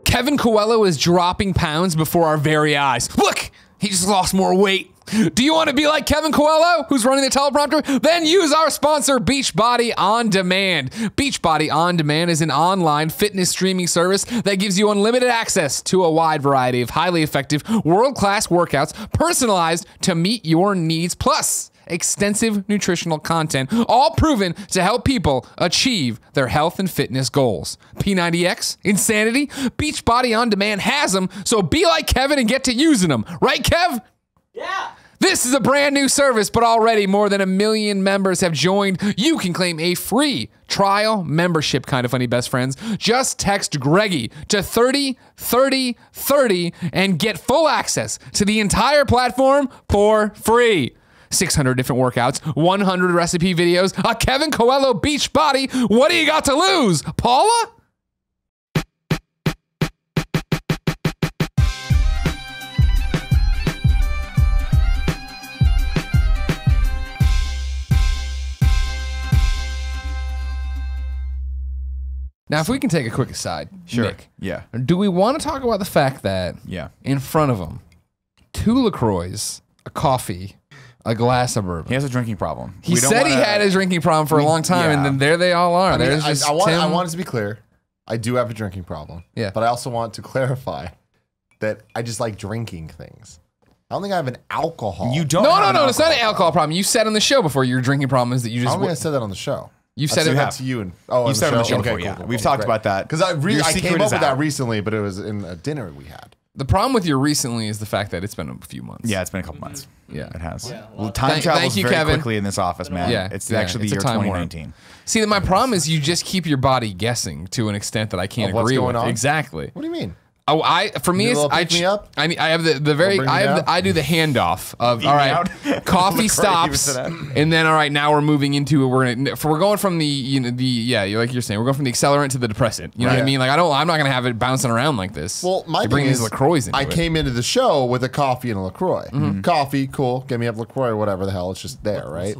Kevin Coelho is dropping pounds before our very eyes. Look, he just lost more weight. Do you want to be like Kevin Coelho, who's running the teleprompter? Then use our sponsor, Beachbody On Demand. Beachbody On Demand is an online fitness streaming service that gives you unlimited access to a wide variety of highly effective, world-class workouts personalized to meet your needs, plus extensive nutritional content, all proven to help people achieve their health and fitness goals. P90X? Insanity? Beachbody On Demand has them, so be like Kevin and get to using them. Right, Kev? Yeah. This is a brand new service, but already more than 1 million members have joined. You can claim a free trial membership, kind of funny best friends. Just text Greggy to 303030 and get full access to the entire platform for free. 600 different workouts, 100 recipe videos, a Kevin Coelho beach body. What do you got to lose, Paula? Now, if we can take a quick aside, Sure. Nick, Yeah. do we want to talk about the fact that in front of him, 2 LaCroix, a coffee, a glass of bourbon. He has a drinking problem. He said he had a drinking problem for a long time, and then there they all are. I mean, There's just I want Tim. it to be clear. I do have a drinking problem. Yeah. But I also want to clarify that I just like drinking things. I don't think I have an alcohol. You don't. No, have no, an no. It's not an alcohol problem. You said on the show before your drinking problem is that you I just. don't think I said that on the show. You I said it that to you and You said it on the show Okay, before, cool, yeah. cool, We've cool, talked great. about that. Because I Your came secret up is with that out. recently, but it was in a dinner we had. The problem with your recently is the fact that it's been a few months. Yeah, it's been a couple months. Yeah. It has. Yeah, Well, time travels thank you, very Kevin. quickly in this office, man. Yeah, It's yeah, actually it's the a year time warp. 2019. See, my problem is you just keep your body guessing to an extent that I can't Of what's agree going with. on? Exactly. What do you mean? Oh, for me, You it's little pick me up? I have the very bring me I have down? I do the handoff of all me right, out? coffee LaCroix stops, said that. and then all right, now we're moving into we're going from the like you're saying we're going from the accelerant to the depressant. You know what I Right. mean? Like I'm not gonna have it bouncing around like this. Well, my you bring thing these is, LaCroix into I it. came into the show with a coffee and a LaCroix. Coffee, cool. Give me a LaCroix, whatever the hell. It's just there, right?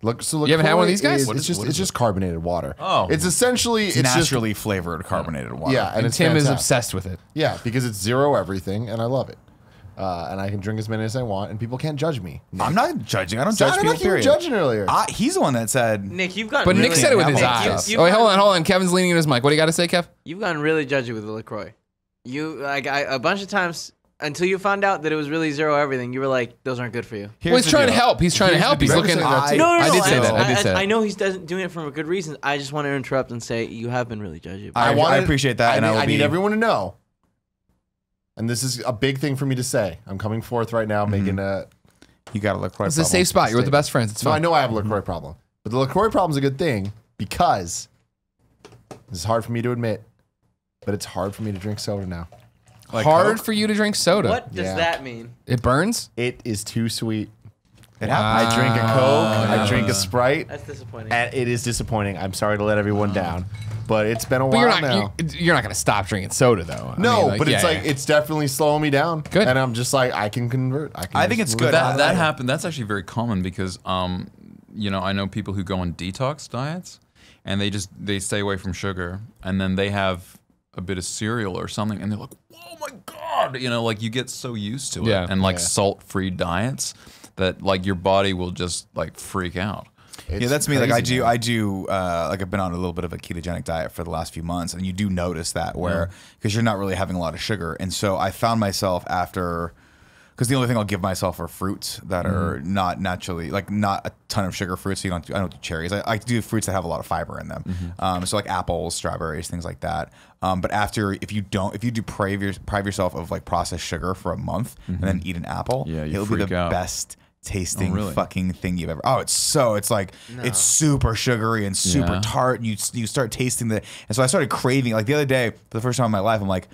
Look, so You haven't had one of these LaCroix guys? is- it's just carbonated water. Oh. It's essentially It's just naturally flavored carbonated water. yeah, and And it's Tim is fantastic. obsessed with it. Yeah, because it's zero everything, and I love it. And I can drink as many as I want, and people can't judge me. I'm not judging. I don't I judge don't people, like you were period. judging earlier. He's the one that said, Nick, you've gotten But really, Nick said it with his Nick, eyes. you've Oh, wait, hold gotten- on. Kevin's leaning in his mic. What do you got to say, Kev? You've gotten really judgy with the LaCroix. You a bunch of times until you found out that it was really zero everything. You were like, those aren't good for you. Here's Well, he's the trying to deal. help. He's trying to help. He's deal. looking. I- No, I did say that. I did say that. I know he's doing it for a good reason. I just want to interrupt and say you have been really judgy. I appreciate that, and I will need be- everyone to know. And this is a big thing for me to say. I'm coming forth right now, making a. You got a LaCroix It's a problem. safe spot. You're with the best friends. It's No, I fine. know I have a LaCroix problem, but the LaCroix problem is a good thing because this is hard for me to admit, but it's hard for me to drink soda now. Like Hard Coke? for you to drink soda. What does Yeah. that mean? It burns. It is too sweet. It happens. I drink a Coke, I drink a Sprite, That's disappointing. and it is disappointing. I'm sorry to let everyone down, but it's been a But while you're not. now. You're not going to stop drinking soda, though. I No, mean, but it's yeah, like yeah. it's definitely slowing me down. Good. And I'm just like I can convert. I think it's good. That happened. That's actually very common because, you know, I know people who go on detox diets, and they stay away from sugar, and then they have a bit of cereal or something, and they're like, "Oh my god!" You know, like you get so used to it, Yeah. and like Yeah. salt-free diets that like your body will just like freak out. Yeah, that's me. Like crazy, I do. Like I've been on a little bit of a ketogenic diet for the last few months, and you do notice that where because you're not really having a lot of sugar, and so I found myself after. Because the only thing I'll give myself are fruits that are not naturally, like not a ton of sugar fruits. So I don't do cherries. I do fruits that have a lot of fiber in them. So like apples, strawberries, things like that. But after, if you deprive yourself of like processed sugar for a month and then eat an apple, Yeah, you it'll be freak the out. best tasting really? fucking thing you've ever. Oh, it's super sugary and super Yeah. tart. And you start tasting the, and so I started craving. Like the other day, for the first time in my life, I'm like,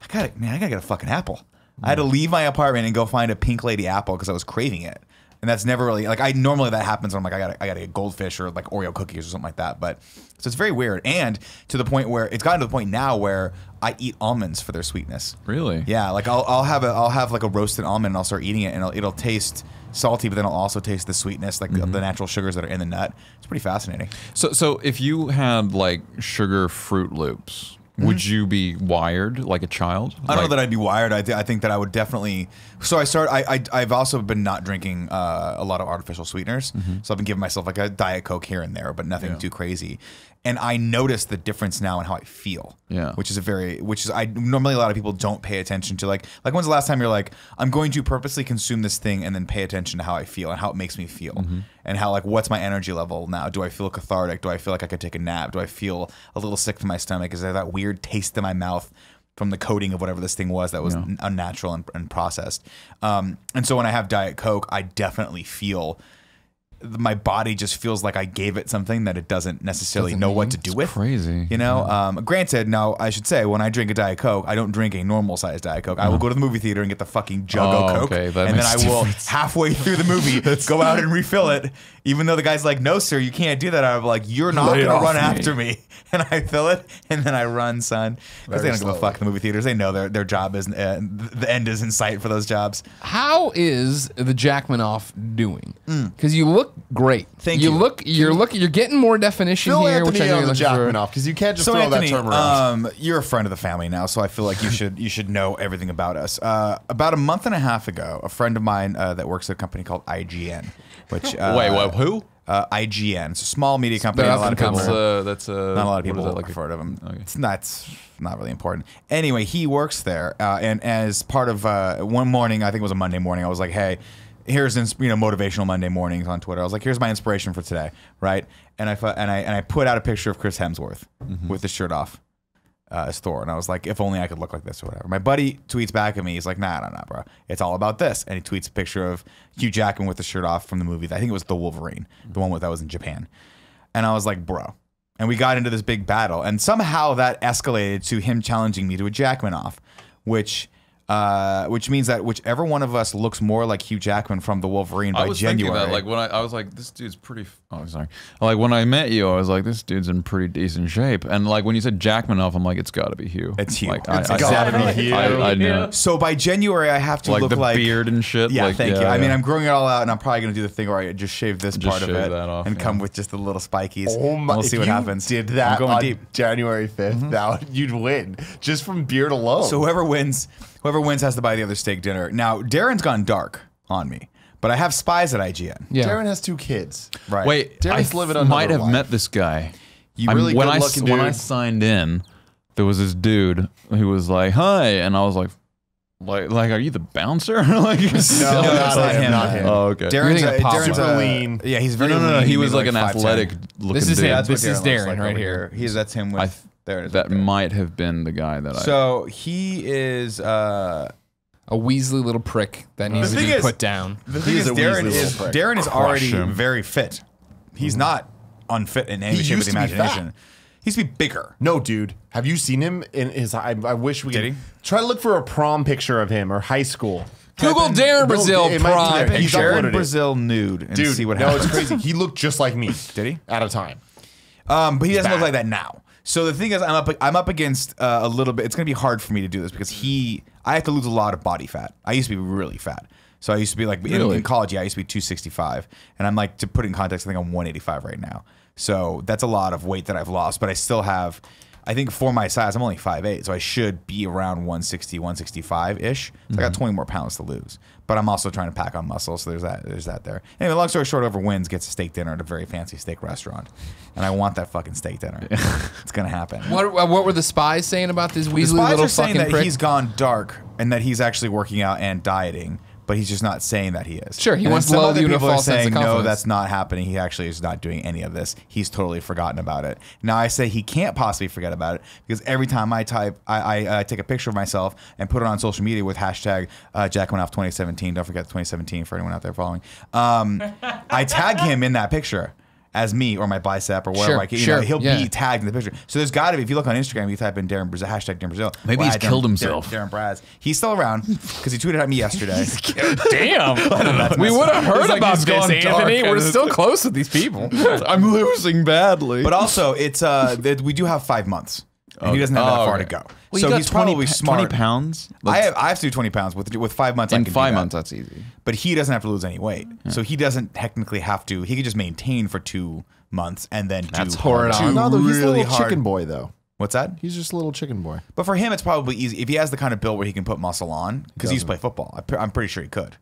I gotta get a fucking apple. I had to leave my apartment and go find a pink lady apple because I was craving it. And that's never really like normally that happens when I'm like I gotta get goldfish or like Oreo cookies or something like that. But so it's very weird. And to the point where it's gotten to the point now where I eat almonds for their sweetness. Really? Yeah, like I'll have like a roasted almond and I'll start eating it and it'll taste salty, but then I'll also taste the sweetness, like the natural sugars that are in the nut. It's pretty fascinating. So if you had like sugar Fruit Loops, would you be wired like a child? I don't know that I'd be wired. I think that I would definitely. So I've also been not drinking a lot of artificial sweeteners. So I've been giving myself like a Diet Coke here and there, but nothing too crazy. And I notice the difference now in how I feel. Yeah. Which is normally a lot of people don't pay attention to like when's the last time you're like, I'm going to purposely consume this thing and then pay attention to how I feel and how it makes me feel. And how like, what's my energy level now? Do I feel cathartic? Do I feel like I could take a nap? Do I feel a little sick to my stomach? Is there that weird taste in my mouth from the coating of whatever this thing was that was unnatural and processed? And so when I have Diet Coke, I definitely feel my body just feels like I gave it something that it doesn't necessarily know what to do with. Crazy. You know, granted, now I should say when I drink a Diet Coke, I don't drink a normal sized Diet Coke. I will go to the movie theater and get the fucking jug of Coke. Okay, and then I will halfway through the movie go out and refill it. Even though the guy's like, no, sir, you can't do that. I'm like, you're not going to run after me. And I fill it and then I run, son. Because they don't give a fuck in the movie theaters. They know their job is, the end is in sight for those jobs. How is the Jackmanoff doing? Because you look great. Thank you. You're getting more definition Phil here, Anthony which I know on you're the looking for. Jackmanoff, because you can't just So throw Anthony, that term around. you're a friend of the family now, so I feel like you should know everything about us. About a month and a half ago, a friend of mine that works at a company called IGN, which Wait, what? Who? IGN. It's a small media company. Not a lot of people. Not a lot of people have heard of him. Okay. It's not really important. Anyway, he works there, and as part of one morning, I think it was a Monday morning, I was like, hey. Here's motivational Monday mornings on Twitter. I was like, here's my inspiration for today, right? And I put out a picture of Chris Hemsworth with his shirt off as Thor, and I was like, if only I could look like this or whatever. My buddy tweets back at me. He's like, nah, bro. It's all about this, and he tweets a picture of Hugh Jackman with the shirt off from the movie. I think it was The Wolverine, the one that was in Japan. And I was like, bro. And we got into this big battle, and somehow that escalated to him challenging me to a Jackmanoff, which means that whichever one of us looks more like Hugh Jackman from The Wolverine by January. That, like when I was like, this dude's pretty. Oh, sorry. Like when I met you, I was like, this dude's in pretty decent shape. And like when you said Jackmanoff, I'm like, it's got to be Hugh. It's Hugh. Like, It's got to be Hugh. I knew it. So by January, I have to Like look the like beard and shit. Yeah, like, thank you. yeah. I mean, I'm growing it all out, and I'm probably gonna do the thing where I just shave this part of it that off, and come with just the little spikies. Oh my! We'll see what happens. Did that I'm going on deep. January 5th? You'd win just from beard alone. So whoever wins has to buy the other steak dinner. Now Darren's gone dark on me, but I have spies at IGN. Yeah. Darren has 2 kids. Right. Wait, Darren's living I another might have life. met this guy. You really when good-looking when I dude. signed in, there was this dude who was like, "Hi," and I was like, are you the bouncer?" Like, No, not him. Not him. Oh, okay. Darren's You're thinking of Papa. Super lean. Yeah, he's very No. lean. He was He's like an 5'10". athletic looking This is dude. him. That's what This is looks Darren like right over here. That's him with. There it is. That right there. might have been the guy that I. So he is. A Weasley little prick that needs to thing be is- put down. The thing is is, a Weasley Darren is Crush already him. very fit. He's not unfit in any He shape of used the to be fat. imagination. He used to be bigger. No, dude. Have you seen him in his? I wish we Did could he? try to look for a prom picture of him or high school. Google Darren Brazil it might be prime there. He's picture. uploaded Darren it. Brazil nude and Dude, see what no, happens. it's crazy. He looked just like me. Did he? At a time. But he doesn't look bad. like that now. So the thing is, I'm up against a little bit. It's going to be hard for me to do this because I have to lose a lot of body fat. I used to be really fat. So I used to be like in college. Yeah, I used to be 265, and I'm like, to put it in context, I think I'm 185 right now. So that's a lot of weight that I've lost. But I still have. I think for my size, I'm only 5'8", so I should be around 160, 165-ish. So I got 20 more pounds to lose. But I'm also trying to pack on muscle, so there's that there. Anyway, long story short, whoever wins gets a steak dinner at a very fancy steak restaurant. And I want that fucking steak dinner. It's going to happen. What were the spies saying about this The Weasley spies little are saying fucking that prick? he's gone dark and that he's actually working out and dieting. But he's just not saying that he is. Sure, he And wants then to some lull other you to a people are false sense of saying, no, confidence. that's not happening. He actually is not doing any of this. He's totally forgotten about it. Now I say he can't possibly forget about it because every time I type, I take a picture of myself and put it on social media with hashtag Jackmanoff2017. Don't forget 2017 for anyone out there following. I tag him in that picture as me or my bicep or whatever. Sure, He'll yeah. be tagged in the picture. So there's got to be, if you look on Instagram, you type in Darren Brazil, hashtag Darren Brazil. Maybe he's killed himself. Darren Braz. He's still around because he tweeted at me yesterday. Damn. We would have heard like about he's this, gone Anthony. dark. We're still close with these people. I'm losing badly. But also, it's we do have 5 months. And he doesn't have that far okay. to go. Well, so you got he's probably 20 smart. pounds. I have to do 20 pounds with 5 months. I In can do 5 that. months, that's easy. But he doesn't have to lose any weight, so he doesn't technically have to. He could just maintain for 2 months and then That's do horrid. two No, though, he's a really little hard. chicken boy, though. What's that? He's just a little chicken boy. But for him, it's probably easy if he has the kind of build where he can put muscle on because he used to play football. I'm pretty sure he could.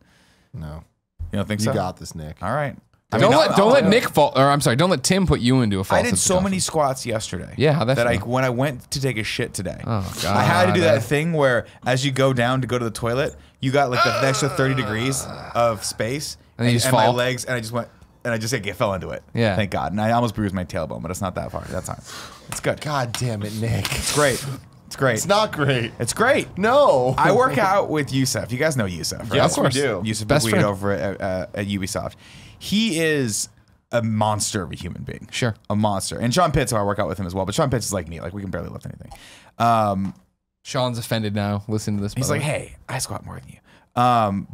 No. You don't think You so? got this, Nick. All right. Don't let Nick fall, or I'm sorry, don't let Tim put you into a false. I did so many squats yesterday. Yeah, how'd that that feel? when I went to take a shit today. Oh, God. I had to do that thing where as you go down to go to the toilet, you got like the extra 30 degrees of space, And you just my fall? legs, and I just went, and I just fell into it. Yeah. Thank God. And I almost bruised my tailbone, but it's not that far. That's fine. It's good. God damn it, Nick. It's great. It's great. It's not great. It's great. No. I work out with Yusuf. You guys know Yusuf, right? Yes, Of course. we do. Yusuf Best Best friend. over at Ubisoft. He is a monster of a human being. Sure. A monster. And Sean Pitts, I work out with him as well, but Sean Pitts is like me. Like, we can barely lift anything. Sean's offended now. Listen to this. He's by the like, way. hey, I squat more than you.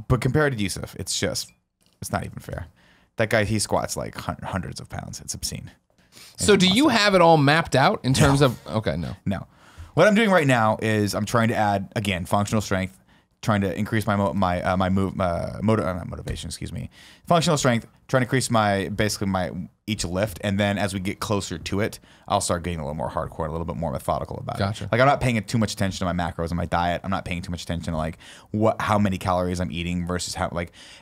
But compared to Yusuf, it's not even fair. That guy, he squats like hundreds of pounds. It's obscene. So do you have it all mapped out in terms of? Okay, no. No. What I'm doing right now is I'm trying to add, again, functional strength, trying to increase my motivation, functional strength, trying to increase my each lift, and then as we get closer to it, I'll start getting a little more hardcore, a little bit more methodical about Gotcha. it. Like, I'm not paying too much attention to my macros and my diet. I'm not paying too much attention to like how many calories I'm eating versus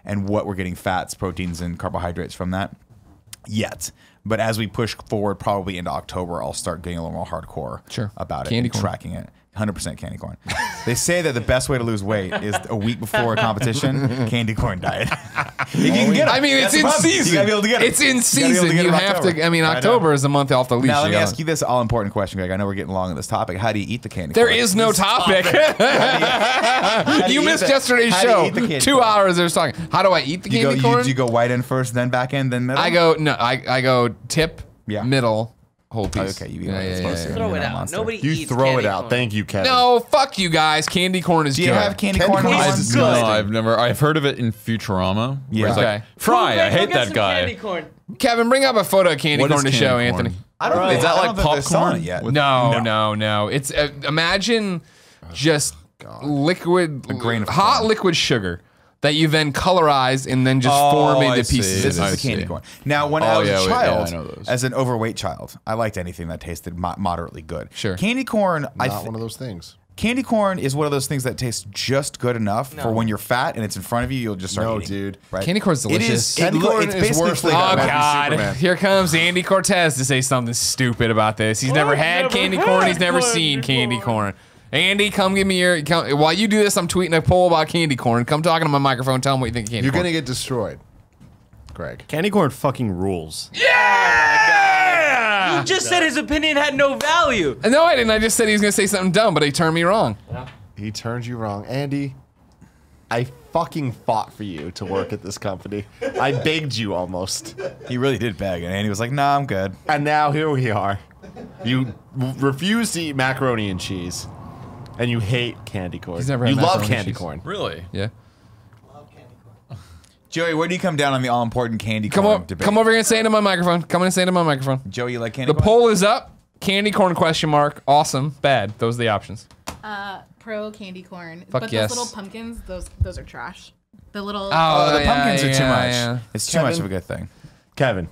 and what we're getting fats, proteins, and carbohydrates from that yet. But as we push forward, probably into October, I'll start getting a little more hardcore about Candy it and corn. tracking it. 100% candy corn. They say that the best way to lose weight is a week before a competition, candy corn diet. You can get it. I mean, it's That's the in problem. season. You gotta be able to get it. It's in You gotta be able season. to get it You in have October. to. I mean, I know. October is a month off the leash. Now, let me You ask you this all-important question, Greg. I know we're getting long on this topic. How do you eat the candy There corn? is no topic. How do You eat missed the- yesterday's how do you show. eat the candy 2 corn? hours of talking. How do I eat the You go, candy corn? you go white end first, then back end, then middle? I go tip, Yeah. middle, whole piece. Okay, you eat yeah, what it's yeah, supposed yeah, to. yeah. Throw You're it not a out. monster. Nobody You eats throw candy it out. corn. Thank you, Kevin. No, fuck you guys. Candy corn is Do good. you have candy Candy corn corn on? is No, disgusting. I've heard of it in Futurama. Yeah. Where it's Okay. like, Fry, Go I hate get that some guy. Candy corn. Kevin, bring up a photo of candy What corn is to show candy corn? Anthony. I don't know. Is that I like don't think they're selling popcorn? it yet. With- No. It's imagine just liquid, grain of hot corn. liquid sugar that you then colorize and then just form I into see. pieces. This is I the candy see. corn. Now, when I was yeah, a wait, yeah, child, I know those. as an overweight child, I liked anything that tasted moderately good. Sure. Candy corn, Not one of those things. candy corn is one of those things that tastes just good enough for when you're fat and it's in front of you, you'll just start No, eating. dude. Right? Candy corn's It is. delicious. It Candy corn it's is basically worse than flavored. Oh Batman v God! Superman. Here comes Andy Cortez to say something stupid about this. He's never had candy corn. He's never seen candy corn. Andy, come give me your. While you do this, I'm tweeting a poll about candy corn. Come talking to my microphone. Tell him what you think of candy You're corn. going to get destroyed, Greg. Candy corn fucking rules. Yeah! He just said his opinion had no value. No, I didn't. I just said he was gonna say something dumb, but he turned me wrong. He turned you wrong. Andy, I fucking fought for you to work at this company. I begged you almost. He really did beg, and Andy was like, "Nah, I'm good." And now here we are. You refuse to eat macaroni and cheese. And you hate candy corn. He's never had you love macaroni and candy cheese. corn. Really? Yeah. Joey, where do you come down on the all-important candy Come corn on. debate? Come over here and say it into my microphone. Come in and say it into my microphone. Joey, you like candy The corn? poll is up. Candy corn ? Awesome. Bad. Those are the options. Pro candy corn. Fuck but yes. those little pumpkins, those are trash. The little Oh, the pumpkins are too much. yeah. It's too much Kevin? of a good thing. Kevin,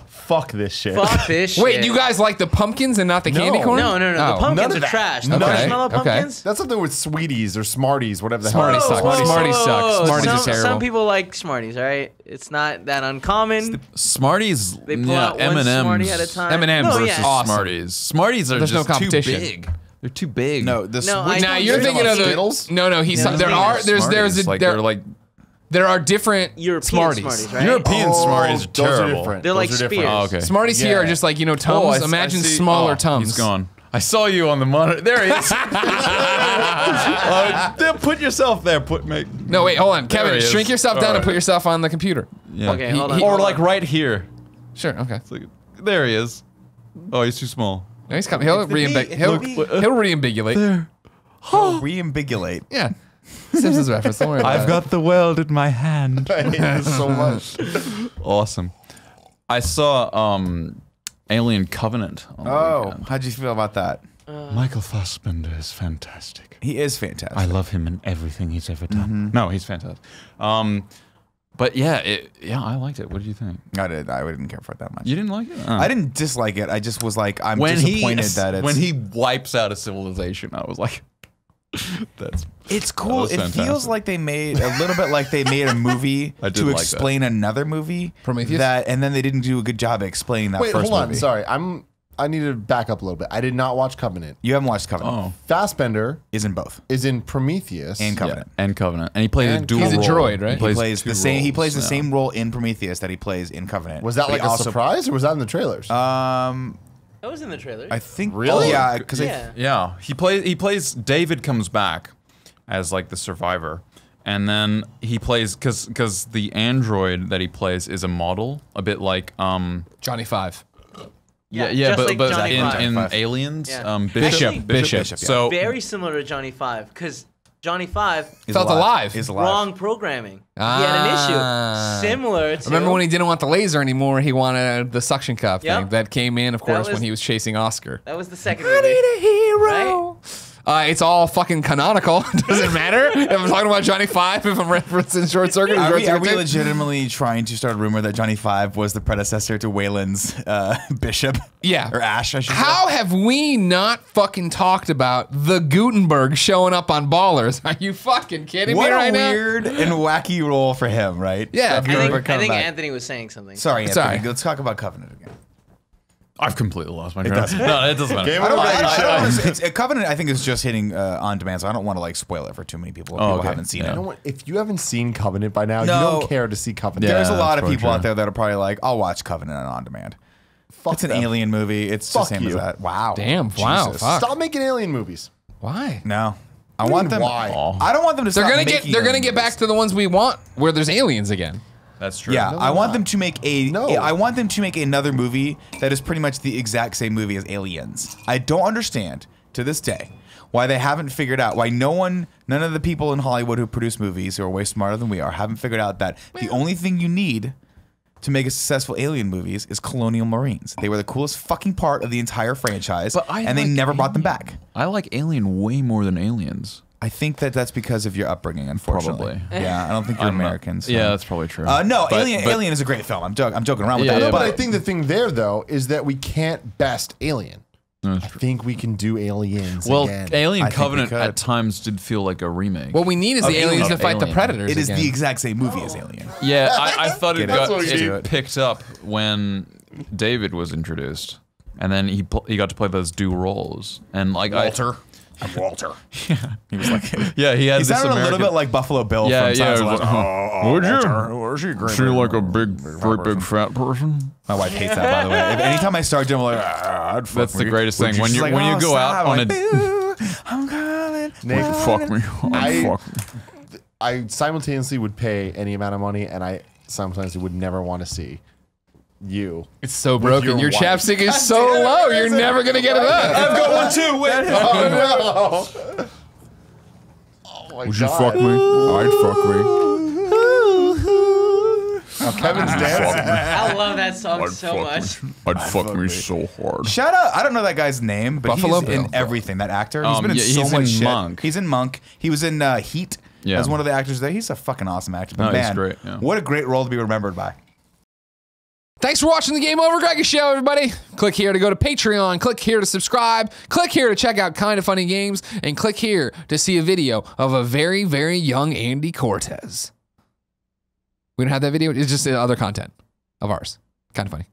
fuck this shit. Fuck this shit. Wait, you guys like the pumpkins and not the candy corn? No. The Oh. pumpkins None are of that. trash. The None of that. marshmallow Okay. pumpkins. That's something with Sweeties or Smarties, whatever the Smarties hell. suck. Whoa, Smarties whoa, suck. whoa. Smarties some, are terrible. Some people like Smarties, all right? It's not that uncommon. Smarties, They pull out one M&Ms Smartie at a time. M&Ms No, versus yeah. awesome. Smarties. Smarties are There's no just too competition. big. They're too big. No, the No, I- Now You're you're talking thinking of about the Skittles? No, he's No, there no, are there's Smarties, like there, they're like there are different European Smarties. Smarties, right? European Smarties are those are terrible. different. They're Those like are different. Spears. Oh, okay. Smarties here are Yeah. just like Tums. Oh, I Imagine see. smaller Oh, Tums. He's gone. I saw you on the monitor. There he is. Put yourself there. No, wait, hold on, There Kevin. he is. Shrink yourself All down and right. put yourself on the computer. Yeah. Okay, hold on. Or like right here. Sure. Okay. It's like, there he is. Oh, he's too small. No, he's coming. He'll reambigulate. There. Reambigulate. Yeah. Simpsons reference. Don't worry about it. got the world in my hand. I hate this so much. Awesome. I saw Alien Covenant. On the Oh, weekend. how'd you feel about that? Michael Fassbender is fantastic. He is fantastic. I love him in everything he's ever done. No, he's fantastic. But yeah, I liked it. What did you think? I didn't care for it that much. You didn't like it? I didn't dislike it. I just was like, I'm disappointed that it's... When he wipes out a civilization, I was like, It's cool. It feels like they made a little bit like they made a movie to explain another movie. Prometheus? And then they didn't do a good job of explaining that Wait, first hold on. movie. Sorry, I need to back up a little bit. I did not watch Covenant. You haven't watched Covenant. Oh. Fassbender Is in both. is in Prometheus. And Covenant. and Covenant. And he plays a dual he's a role. droid, right? He plays two the same. He plays the roles, same role in Prometheus that he plays in Covenant. Was that But like he a also- surprise, or was that in the trailers? That was in the trailer. I think. Really? Oh, yeah, because yeah. Yeah, he plays. David comes back as like the survivor, and then he plays because the android that he plays is a model, a bit like Johnny Five. yeah, just but like Johnny in Five. Aliens, Yeah. Bishop. Bishop, yeah. So Very similar to Johnny Five, because Johnny Five Felt alive. Is alive. wrong programming. He had an issue similar to. Remember when he didn't want the laser anymore? He wanted the suction cup thing Yep. that came in, of course, was- when he was chasing Oscar. That was the second movie. Hero. It's all fucking canonical. Doesn't matter if I'm talking about Johnny Five. If I'm referencing Short Circuit, Are we Circuit 2. legitimately trying to start a rumor that Johnny Five was the predecessor to Wayland's Bishop? Yeah. Or Ash, I should How say. have we not fucking talked about the Gutenberg showing up on Ballers? Are you fucking kidding What me right a now? weird and wacky role for him, right? Yeah. Of I think- Gutenberg I coming think back. Anthony was saying something. Sorry, Anthony. Sorry. Let's talk about Covenant again. I've completely lost my train. No, it doesn't matter. Game I don't, over. Covenant, I think, is just hitting on demand, so I don't want to like spoil it for too many people. People okay. haven't seen Yeah. it. You know what? If you haven't seen Covenant by now, you No. don't care to see Covenant. Yeah. There's a lot that's of probably people true. out there that are probably like, I'll watch Covenant on demand. Fuck It's an them. alien movie. It's the Fuck same as you. that. Wow. Damn, wow, Jesus. fuck. Stop making alien movies. Why? No. I want them. Why? I don't want them to They're stop gonna making get alien back movies. to the ones we want, where there's aliens again. That's true. Yeah, I want not. them to make No. I want them to make another movie that is pretty much the exact same movie as Aliens. I don't understand to this day why they haven't figured out why none of the people in Hollywood who produce movies who are way smarter than we are haven't figured out that the only thing you need to make a successful alien movies is Colonial Marines. They were the coolest fucking part of the entire franchise, and they never brought them back. I like Alien way more than Aliens. I think that's because of your upbringing, unfortunately. Probably. Yeah, I don't think you're I'm not- American. So. Yeah, that's probably true. No, But- Alien is a great film. I'm joking around with Yeah, that. yeah, But I think the thing there, though, is that we can't best Alien. That's I true. think we can do Aliens Well, again. Alien I think we Covenant could. at times did feel like a remake. What we need is the aliens to fight the Alien. predators. It is again. the exact same movie as Alien. Yeah, I thought Get it it. got That's what we it do. picked up when David was introduced, and then he got to play those dual roles, and like I'm Walter. He was like, yeah, he had he this sounded American. a little bit like Buffalo Bill Yeah, from Silence yeah, of the it was Lambs. like, would you? Walter, where's your green Is she man? like a great big fat person? My wife hates that, by the way. If anytime I start doing, I'm like, I'd fuck That's the me. greatest Which thing. When she's you like, when you oh, go out stop. on I'm like, a "Ooh, I'm coming. Nick, fuck me, fuck me. I simultaneously would pay any amount of money, and I simultaneously would never want to see you. It's so broken. your Your wife. chapstick is so low. You're never gonna get it up. I've got one too. Wait. Oh, no. Oh, my Would you God. fuck me? I'd fuck me. Kevin's dancing. I love that song so much. I'd fuck me so hard. Shout out. I don't know that guy's name, but Buffalo he's in Bill. everything. That actor. He's been in yeah, so he's much in shit. Monk. He's in Monk. He was in Heat Yeah. as one of the actors there. He's a fucking awesome actor. But No, he's man, great, yeah. what a great role to be remembered by. Thanks for watching the Game Over Greggy Show, everybody. Click here to go to Patreon. Click here to subscribe. Click here to check out Kinda Funny Games. And click here to see a video of a very, very young Andy Cortez. We don't have that video. It's just other content of ours. Kinda Funny.